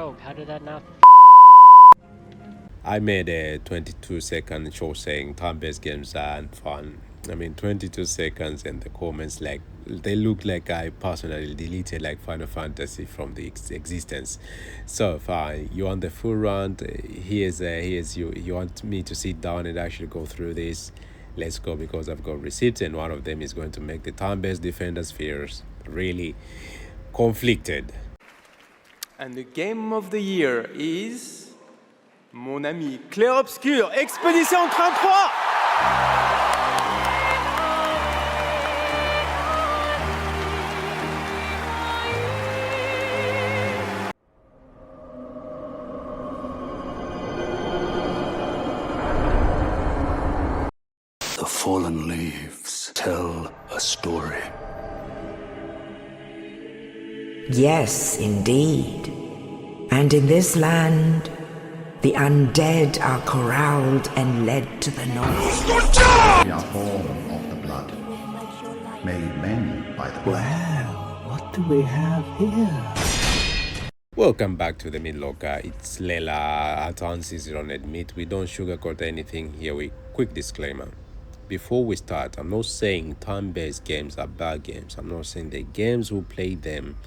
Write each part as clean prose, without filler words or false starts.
joke. How did that not? I made a 22-second show saying turn-based games aren't fun. I mean, 22 seconds and the comments, like, they look like I personally deleted like Final Fantasy from the existence. So fine, you want the full rant? Here's you. You want me to sit down and actually go through this? Let's go, because I've got receipts, and one of them is going to make the turn-based defenders fears really conflicted. And the game of the year is mon ami Clair Obscur, Expédition 33. The fallen leaves tell a story. Yes, indeed. And in this land, the undead are corralled and led to the north. We are born of the blood, made men by the blood. Well, what do we have here? Welcome back to the Midlocker. It's Lela. At Hansis don't admit we don't sugarcoat anything here. We quick disclaimer. Before we start, I'm not saying turn-based games are bad games. I'm not saying the games who play them,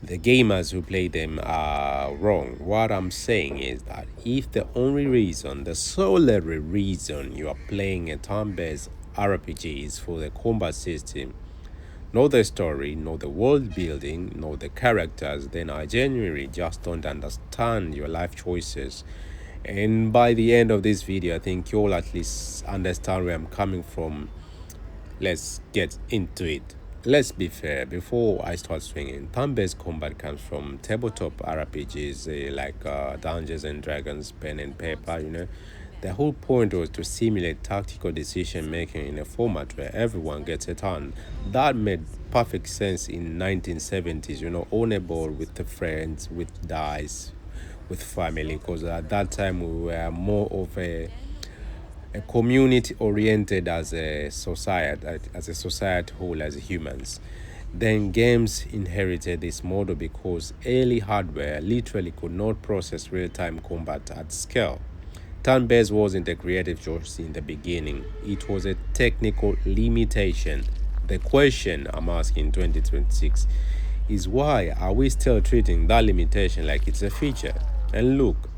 the gamers who play them are wrong. What I'm saying is that if the only reason, the solitary reason you are playing a turn-based RPG is for the combat system, not the story, not the world building, not the characters, then I genuinely just don't understand your life choices. And by the end of this video, I think you'll at least understand where I'm coming from. Let's get into it. Let's be fair, before I start swinging, turn-based combat comes from tabletop RPGs like Dungeons and Dragons, pen and paper, you know. The whole point was to simulate tactical decision making in a format where everyone gets a turn. That made perfect sense in 1970s, you know, ownable with the friends, with dice, with family, because at that time we were more of a community oriented as a society whole, as humans. Then games inherited this model because early hardware literally could not process real-time combat at scale. Turn-based wasn't a creative choice in the beginning. It was a technical limitation. The question I'm asking in 2026 is, why are we still treating that limitation like it's a feature? And look,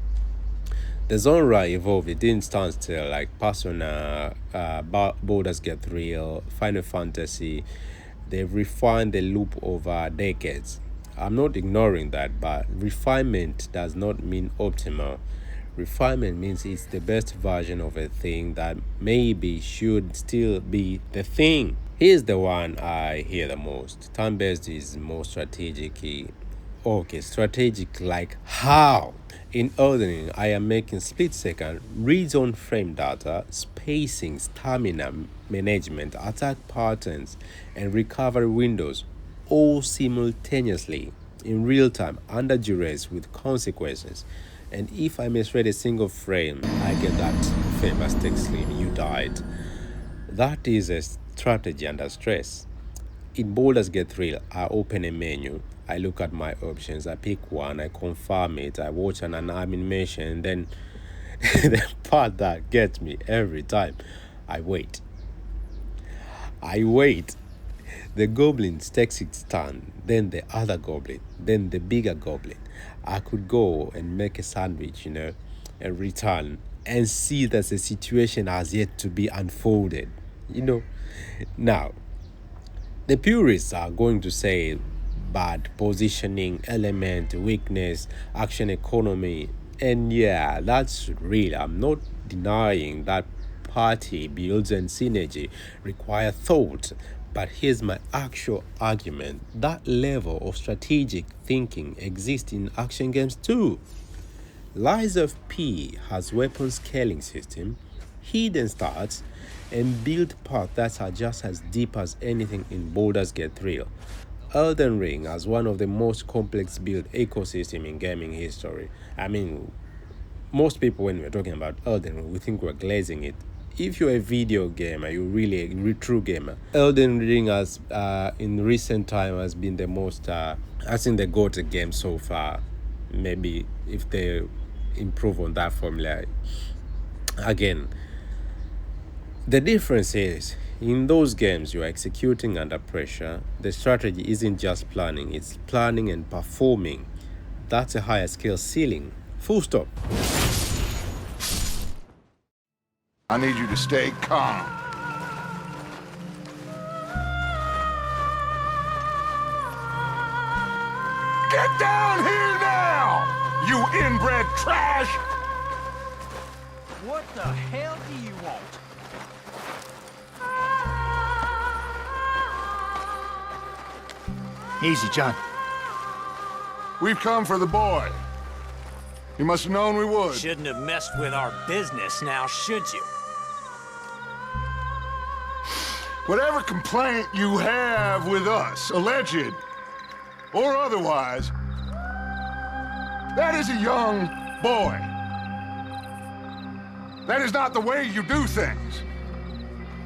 the genre evolved. It didn't stand still. Like Persona, Baldur's Gate 3, Final Fantasy, they've refined the loop over decades. I'm not ignoring that, but refinement does not mean optimal. Refinement means it's the best version of a thing that maybe should still be the thing. Here's the one I hear the most. Turn-based is more strategic. Okay, strategic like how? In Elden Ring, I am making split-second reads on frame data, spacing, stamina management, attack patterns, and recovery windows all simultaneously in real time under duress with consequences. And if I misread a single frame, I get that famous text screen, "You died." That is a strategy under stress. In Baldur's Gate 3, I open a menu, I look at my options, I pick one, I confirm it, I watch an animation, and then the part that gets me every time, I wait. The goblin takes its turn, then the other goblin, then the bigger goblin. I could go and make a sandwich, you know, and return and see that the situation has yet to be unfolded, you know. Now, the purists are going to say bad positioning, element, weakness, action economy, and yeah, that's real. I'm not denying that party builds and synergy require thought. But here's my actual argument. That level of strategic thinking exists in action games too. Lies of P has weapon scaling system, hidden stats, and build paths that are just as deep as anything in Baldur's Gate 3. Elden Ring has one of the most complex build ecosystem in gaming history. I mean, most people, when we're talking about Elden Ring, we think we're glazing it. If you're a video gamer, you're really a true gamer. Elden Ring has, in recent time, has been the most, I think, the GOTY game so far. Maybe if they improve on that formula. Again, the difference is in those games you're executing under pressure. The strategy isn't just planning, it's planning and performing. That's a higher skill ceiling. Full stop. I need you to stay calm. Get down here now, you inbred trash! What the hell do you want? Easy, John. We've come for the boy. You must have known we would. Shouldn't have messed with our business now, should you? Whatever complaint you have with us, alleged or otherwise, that is a young boy. That is not the way you do things.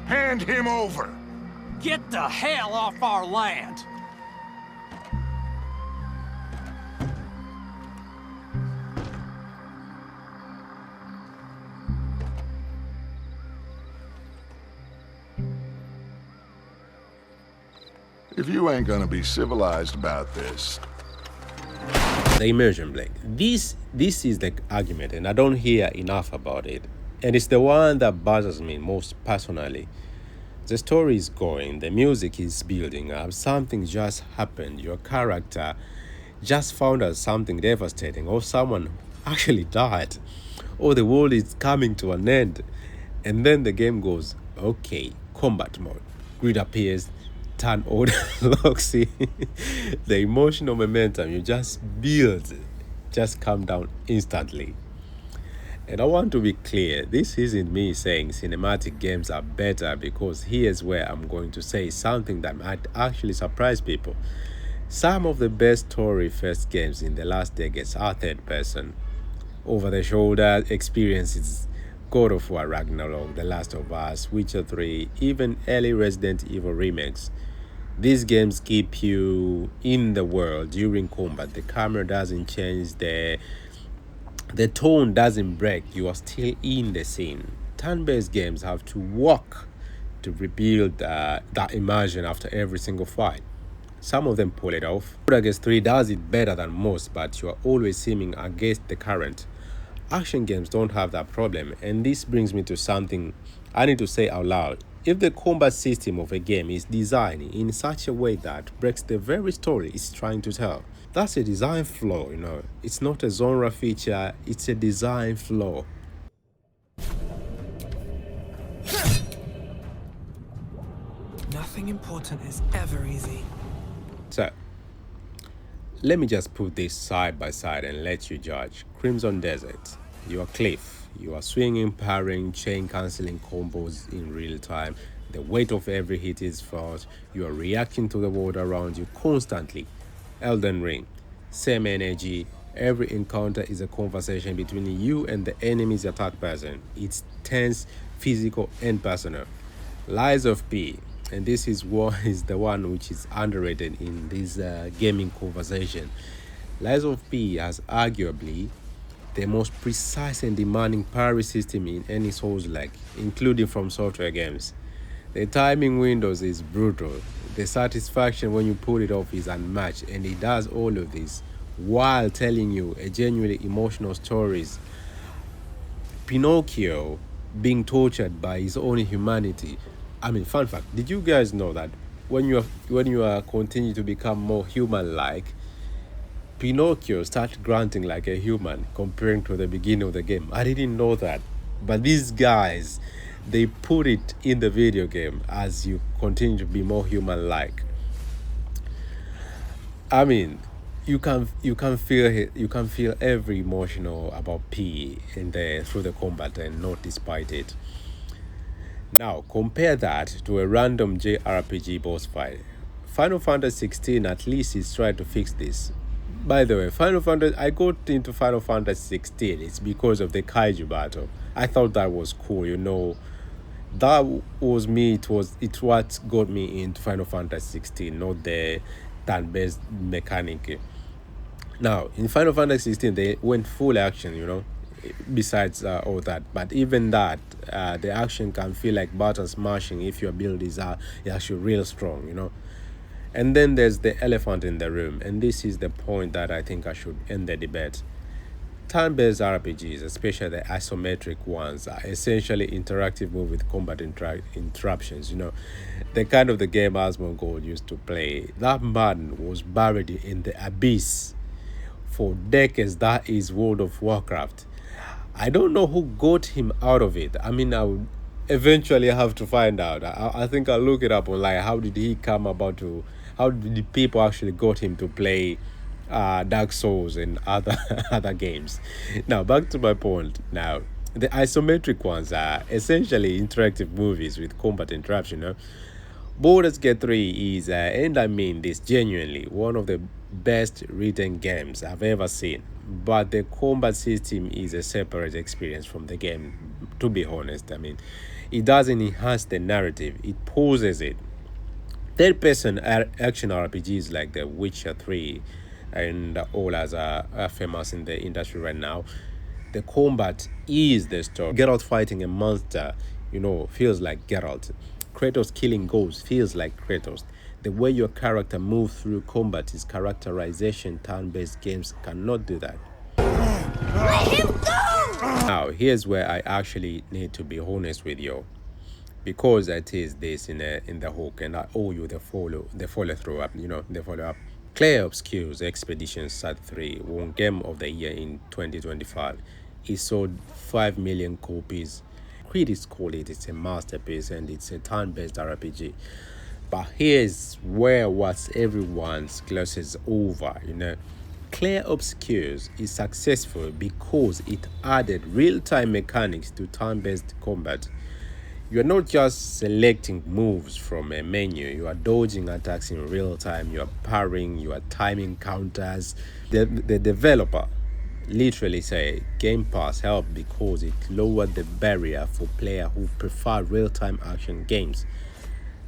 Hand him over. Get the hell off our land! If you ain't gonna be civilized about this. The immersion, Blake. This is the argument, and I don't hear enough about it. And it's the one that bothers me most personally. The story is going, the music is building up, something just happened, your character just found out something devastating, or someone actually died, or the world is coming to an end. And then the game goes, okay, combat mode. Grid appears, turn order locks in. The emotional momentum you just build just come down instantly. And I want to be clear, this isn't me saying cinematic games are better, because here's where I'm going to say something that might actually surprise people. Some of the best story-first games in the last decades are third-person, over-the-shoulder experiences. God of War Ragnarok, The Last of Us, Witcher 3, even early Resident Evil remakes. These games keep you in the world during combat. The camera doesn't change, the tone doesn't break, you are still in the scene. Turn-based games have to work to rebuild that immersion after every single fight. Some of them pull it off. Against 3 does it better than most, but you are always seeming against the current. Action games don't have that problem, and this brings me to something I need to say out loud. If the combat system of a game is designed in such a way that breaks the very story it's trying to tell, that's a design flaw, It's not a genre feature, it's a design flaw. Nothing important is ever easy. So, let me just put this side by side and let you judge. Crimson Desert, you are Cliff. You are swinging, parrying, chain cancelling combos in real time. The weight of every hit is felt. You are reacting to the world around you constantly. Elden Ring, same energy. Every encounter is a conversation between you and the enemy's attack person. It's tense, physical, and personal. Lies of P, and this is the one which is underrated in this gaming conversation. Lies of P has arguably the most precise and demanding parry system in any Souls-like, including from Software games. The timing windows is brutal. The satisfaction when you pull it off is unmatched, and it does all of this while telling you a genuinely emotional stories. Pinocchio being tortured by his own humanity. Fun fact, did you guys know that when you are continue to become more human-like, Pinocchio started grunting like a human comparing to the beginning of the game? I didn't know that, but these guys, they put it in the video game as you continue to be more human-like. You can feel every emotional about P through the combat and not despite it. Now compare that to a random JRPG boss fight. Final Fantasy 16 at least is trying to fix this. By the way, I got into Final Fantasy 16. It's because of the kaiju battle. I thought that was cool, That was me. It's what got me into Final Fantasy 16, not the turn-based mechanic. Now, in Final Fantasy 16, they went full action, besides all that. But even that, the action can feel like button smashing if your build is actually real strong. And then there's the elephant in the room, and this is the point that I think I should end the debate. Turn-based RPGs, especially the isometric ones, are essentially interactive move with combat interruptions. The kind of the game Asmongold used to play. That man was buried in the abyss for decades. That is World of Warcraft. I don't know who got him out of it. I mean, I would eventually have to find out. I think I'll look it up online. How did he come about to? How did the people actually got him to play Dark Souls and other other games? Now back to my point. Now the isometric ones are essentially interactive movies with combat interruption. Baldur's Gate 3 is, and I mean this genuinely, one of the best written games I've ever seen. But the combat system is a separate experience from the game, to be honest. I mean, it doesn't enhance the narrative, it pauses it. Third-person action RPGs like The Witcher 3 and all as are famous in the industry right now, the combat is the story. Geralt fighting a monster, feels like Geralt. Kratos killing ghosts feels like Kratos. The way your character moves through combat is characterization. Turn-based games cannot do that. Let him go! Now, here's where I actually need to be honest with you, because it is this in the hook, and I owe you the follow through up. The follow up. Clair Obscur's Expedition Sat 3 won Game of the Year in 2025. It sold 5 million copies. Critics call it's a masterpiece, and it's a turn-based RPG. But here's where what's everyone's glosses over. Clair Obscur is successful because it added real-time mechanics to turn-based combat. You're not just selecting moves from a menu, you are dodging attacks in real time, you are parrying, you are timing counters. The developer literally say Game Pass helped because it lowered the barrier for players who prefer real-time action games.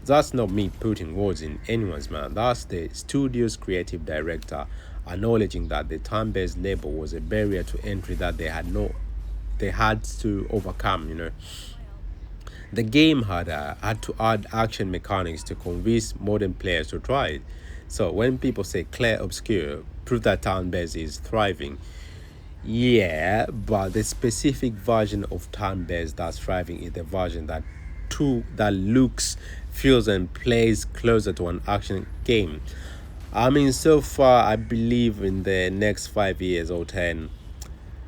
That's not me putting words in anyone's mouth. That's the studio's creative director acknowledging that the turn-based label was a barrier to entry that they had to overcome. The game had to add action mechanics to convince modern players to try it. So when people say Clair Obscur, prove that turn-based is thriving. Yeah, but the specific version of turn-based that's thriving is the version that looks, feels, and plays closer to an action game. I mean, so far, I believe in the next 5 years or 10,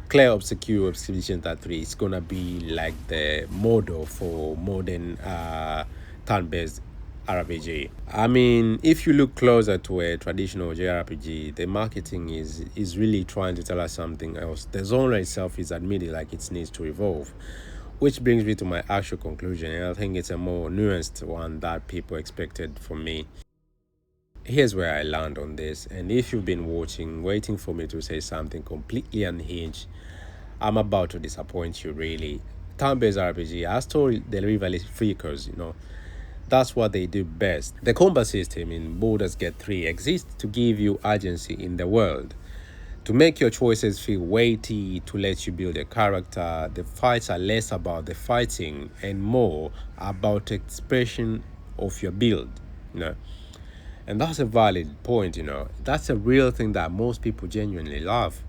Clair Obscur Expedition 3 is gonna be like the model for modern turn-based RPG. I mean, if you look closer to a traditional JRPG, the marketing is really trying to tell us something else. The genre itself is admitting like it needs to evolve. Which brings me to my actual conclusion, and I think it's a more nuanced one that people expected from me. Here's where I land on this, and if you've been waiting for me to say something completely unhinged, I'm about to disappoint you, really. Turn-based RPG, I story delivery freakers, that's what they do best. The combat system in Baldur's Gate 3 exists to give you agency in the world, to make your choices feel weighty, to let you build a character. The fights are less about the fighting and more about expression of your build, And that's a valid point, That's a real thing that most people genuinely love.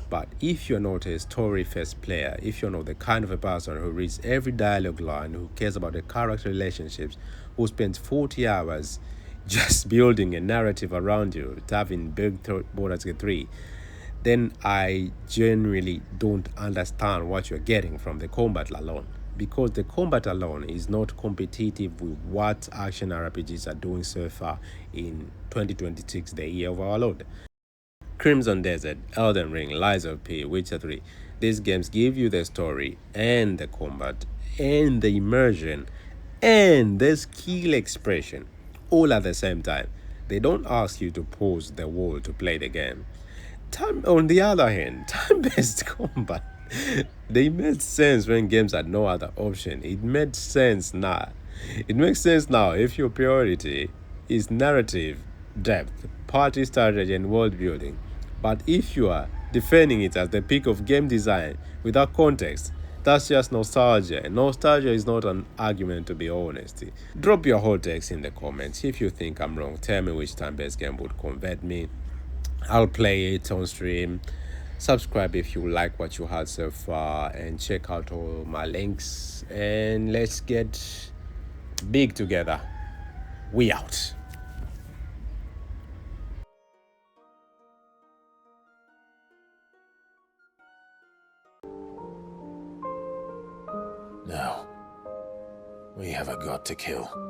But if you're not a story-first player, if you're not the kind of a person who reads every dialogue line, who cares about the character relationships, who spends 40 hours just building a narrative around you, having built Baldur's Gate 3, then I genuinely don't understand what you're getting from the combat alone. Because the combat alone is not competitive with what action RPGs are doing so far in 2026, the year of our Lord. Crimson Desert, Elden Ring, Lies of P, Witcher 3. These games give you the story and the combat and the immersion and the skill expression all at the same time. They don't ask you to pause the world to play the game. On the other hand, time-based combat, they made sense when games had no other option. It made sense now. It makes sense now if your priority is narrative, depth, party strategy, and world building. But if you are defending it as the peak of game design without context, that's just nostalgia. And nostalgia is not an argument, to be honest. Drop your hot takes in the comments. If you think I'm wrong, tell me which time-based game would convert me. I'll play it on stream. Subscribe if you like what you heard so far, and check out all my links. And let's get big together. We out. Now, we have a god to kill.